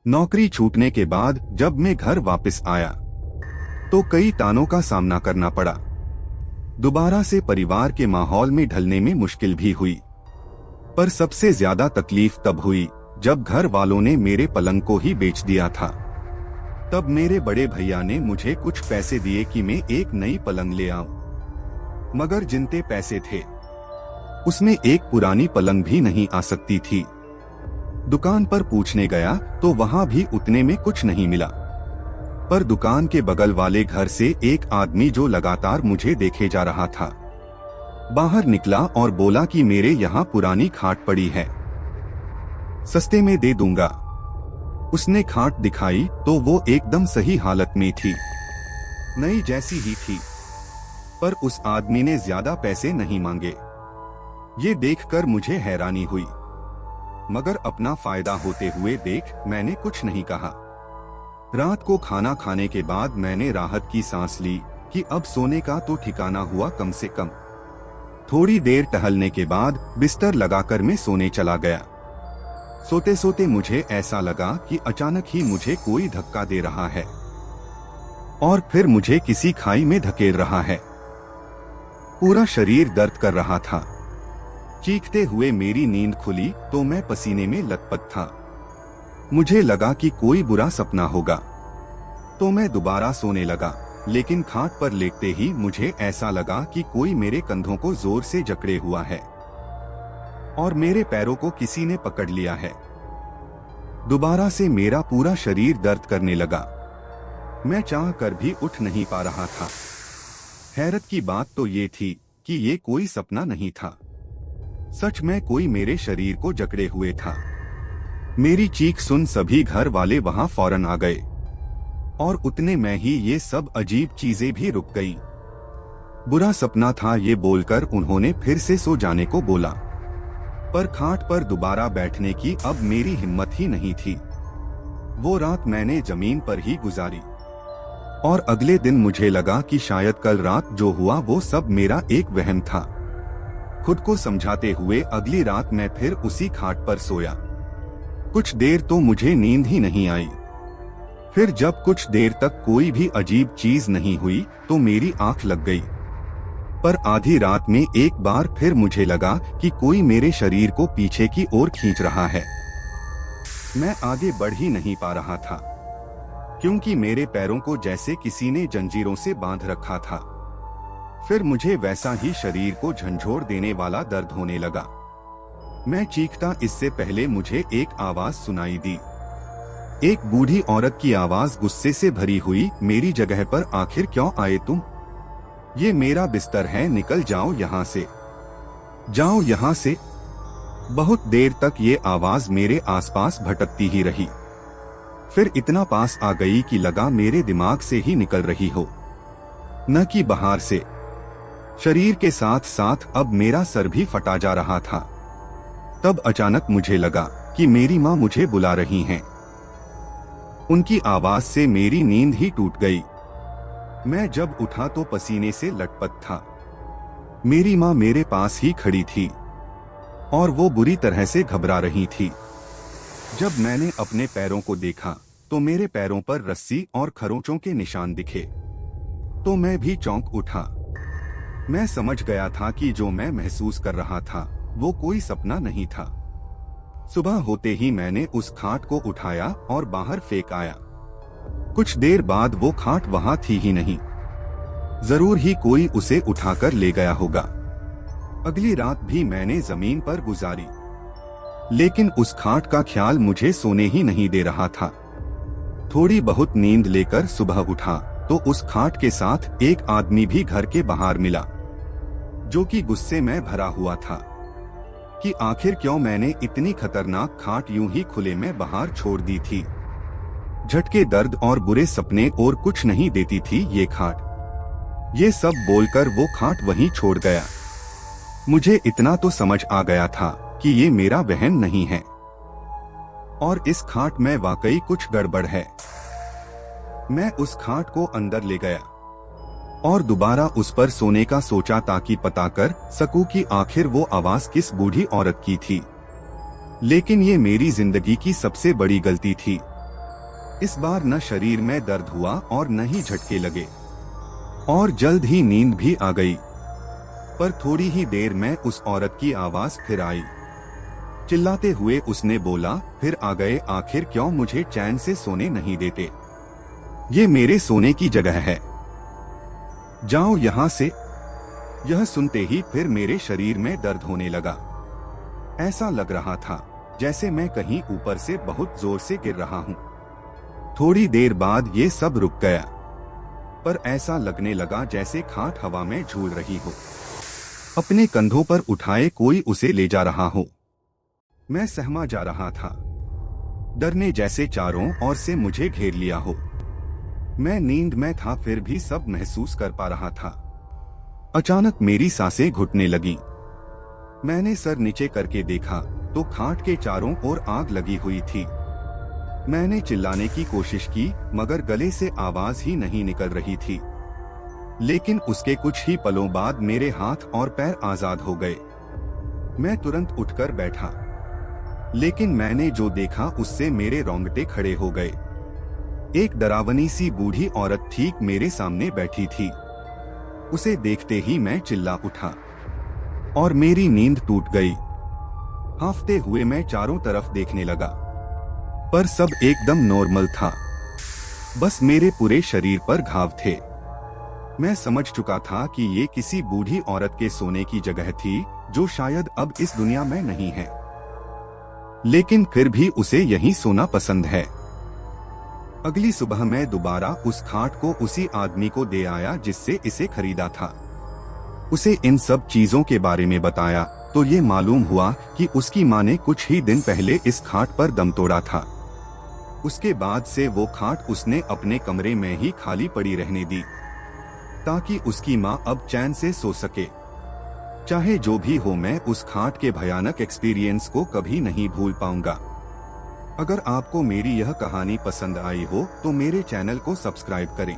नौकरी छूटने के बाद जब मैं घर वापस आया तो कई तानों का सामना करना पड़ा। दोबारा से परिवार के माहौल में ढलने में मुश्किल भी हुई, पर सबसे ज्यादा तकलीफ तब हुई जब घर वालों ने मेरे पलंग को ही बेच दिया था। तब मेरे बड़े भैया ने मुझे कुछ पैसे दिए कि मैं एक नई पलंग ले आऊं, मगर जितने पैसे थे उसमें एक पुरानी पलंग भी नहीं आ सकती थी। दुकान पर पूछने गया तो वहां भी उतने में कुछ नहीं मिला, पर दुकान के बगल वाले घर से एक आदमी जो लगातार मुझे देखे जा रहा था बाहर निकला और बोला कि मेरे यहाँ पुरानी खाट पड़ी है, सस्ते में दे दूंगा। उसने खाट दिखाई तो वो एकदम सही हालत में थी, नई जैसी ही थी, पर उस आदमी ने ज्यादा पैसे नहीं मांगे। ये देखकर मुझे हैरानी हुई, मगर अपना फायदा होते हुए देख मैंने कुछ नहीं कहा। रात को खाना खाने के बाद मैंने राहत की सांस ली कि अब सोने का तो ठिकाना हुआ कम से कम। थोड़ी देर टहलने के बाद बिस्तर लगाकर मैं सोने चला गया। सोते सोते मुझे ऐसा लगा कि अचानक ही मुझे कोई धक्का दे रहा है और फिर मुझे किसी खाई में धकेल रहा है। पूरा शरीर दर्द कर रहा था। चीखते हुए मेरी नींद खुली तो मैं पसीने में लथपथ था। मुझे लगा कि कोई बुरा सपना होगा, तो मैं दोबारा सोने लगा, लेकिन खाट पर लेटते ही मुझे ऐसा लगा कि कोई मेरे कंधों को जोर से जकड़े हुआ है और मेरे पैरों को किसी ने पकड़ लिया है। दोबारा से मेरा पूरा शरीर दर्द करने लगा। मैं चाह कर भी उठ नहीं पा रहा था। हैरत की बात तो ये थी कि ये कोई सपना नहीं था, सच में कोई मेरे शरीर को जकड़े हुए था। मेरी चीख सुन सभी घर वाले वहां फौरन आ गए और उतने में ही ये सब अजीब चीजें भी रुक गई। बुरा सपना था ये बोलकर उन्होंने फिर से सो जाने को बोला, पर खाट पर दोबारा बैठने की अब मेरी हिम्मत ही नहीं थी। वो रात मैंने जमीन पर ही गुजारी और अगले दिन मुझे लगा कि शायद कल रात जो हुआ वो सब मेरा एक वहम था। खुद को समझाते हुए अगली रात मैं फिर उसी खाट पर सोया। कुछ देर तो मुझे नींद ही नहीं आई। फिर जब कुछ देर तक कोई भी अजीब चीज नहीं हुई तो मेरी आंख लग गई, पर आधी रात में एक बार फिर मुझे लगा कि कोई मेरे शरीर को पीछे की ओर खींच रहा है। मैं आगे बढ़ ही नहीं पा रहा था, क्योंकि मेरे पैरों को जैसे किसी ने जंजीरों से बांध रखा था। फिर मुझे वैसा ही शरीर को झंझोर देने वाला दर्द होने लगा। मैं चीखता इससे पहले मुझे एक आवाज सुनाई दी। एक बूढ़ी औरत की आवाज गुस्से से भरी हुई, मेरी जगह पर आखिर क्यों आए तुम? ये मेरा बिस्तर है, निकल जाओ यहाँ से, जाओ यहाँ से। बहुत देर तक ये आवाज मेरे आसपास भटकती ही रही, फिर इतना पास आ गई कि लगा मेरे दिमाग से ही निकल रही हो, न कि बाहर से। शरीर के साथ साथ अब मेरा सर भी फटा जा रहा था। तब अचानक मुझे लगा कि मेरी माँ मुझे बुला रही हैं। उनकी आवाज से मेरी नींद ही टूट गई। मैं जब उठा तो पसीने से लटपट था। मेरी माँ मेरे पास ही खड़ी थी और वो बुरी तरह से घबरा रही थी। जब मैंने अपने पैरों को देखा तो मेरे पैरों पर रस्सी और खरोंचों के निशान दिखे, तो मैं भी चौंक उठा। मैं समझ गया था कि जो मैं महसूस कर रहा था वो कोई सपना नहीं था। सुबह होते ही मैंने उस खाट को उठाया और बाहर फेंक आया। कुछ देर बाद वो खाट वहां थी ही नहीं। जरूर ही कोई उसे उठाकर ले गया होगा। अगली रात भी मैंने जमीन पर गुजारी, लेकिन उस खाट का ख्याल मुझे सोने ही नहीं दे रहा था। थोड़ी बहुत नींद लेकर सुबह उठा तो उस खाट के साथ एक आदमी भी घर के बाहर मिला, जो कि गुस्से में भरा हुआ था कि आखिर क्यों मैंने इतनी खतरनाक खाट यूं ही खुले में बाहर छोड़ दी थी। झटके, दर्द और बुरे सपने और कुछ नहीं देती थी ये खाट। ये सब बोलकर वो खाट वहीं छोड़ गया। मुझे इतना तो समझ आ गया था कि ये मेरा वहम नहीं है और इस खाट में वाकई कुछ गड़बड़ है। मैं उस खाट को अंदर ले गया और दोबारा उस पर सोने का सोचा ताकि पता कर सकूं कि आखिर वो आवाज किस बूढ़ी औरत की थी। लेकिन ये मेरी जिंदगी की सबसे बड़ी गलती थी। इस बार न शरीर में दर्द हुआ और न ही झटके लगे और जल्द ही नींद भी आ गई। पर थोड़ी ही देर में उस औरत की आवाज फिर आई। चिल्लाते हुए उसने बोला, फिर आ गए, आखिर क्यों मुझे चैन से सोने नहीं देते? ये मेरे सोने की जगह है, जाओ यहाँ से। यह सुनते ही फिर मेरे शरीर में दर्द होने लगा। ऐसा लग रहा था जैसे मैं कहीं ऊपर से बहुत जोर से गिर रहा हूँ। थोड़ी देर बाद ये सब रुक गया, पर ऐसा लगने लगा जैसे खाट हवा में झूल रही हो, अपने कंधों पर उठाए कोई उसे ले जा रहा हो। मैं सहमा जा रहा था, डर ने जैसे चारों ओर से मुझे घेर लिया हो। मैं नींद में था फिर भी सब महसूस कर पा रहा था। अचानक मेरी सांसें घुटने लगी। मैंने सर नीचे करके देखा तो खाट के चारों ओर आग लगी हुई थी। मैंने चिल्लाने की कोशिश की मगर गले से आवाज ही नहीं निकल रही थी। लेकिन उसके कुछ ही पलों बाद मेरे हाथ और पैर आजाद हो गए। मैं तुरंत उठकर बैठा, लेकिन मैंने जो देखा उससे मेरे रोंगटे खड़े हो गए। एक डरावनी सी बूढ़ी औरत ठीक मेरे सामने बैठी थी। उसे देखते ही मैं चिल्ला उठा और मेरी नींद टूट गई। हांफते हुए मैं चारों तरफ देखने लगा, पर सब एकदम नॉर्मल था। बस मेरे पूरे शरीर पर घाव थे। मैं समझ चुका था कि ये किसी बूढ़ी औरत के सोने की जगह थी जो शायद अब इस दुनिया में नहीं है, लेकिन फिर भी उसे यहीं सोना पसंद है। अगली सुबह मैं दोबारा उस खाट को उसी आदमी को दे आया जिससे इसे खरीदा था। उसे इन सब चीजों के बारे में बताया तो ये मालूम हुआ कि उसकी माँ ने कुछ ही दिन पहले इस खाट पर दम तोड़ा था। उसके बाद से वो खाट उसने अपने कमरे में ही खाली पड़ी रहने दी ताकि उसकी माँ अब चैन से सो सके। चाहे जो भी हो, मैं उस खाट के भयानक एक्सपीरियंस को कभी नहीं भूल पाऊंगा। अगर आपको मेरी यह कहानी पसंद आई हो तो मेरे चैनल को सब्सक्राइब करें।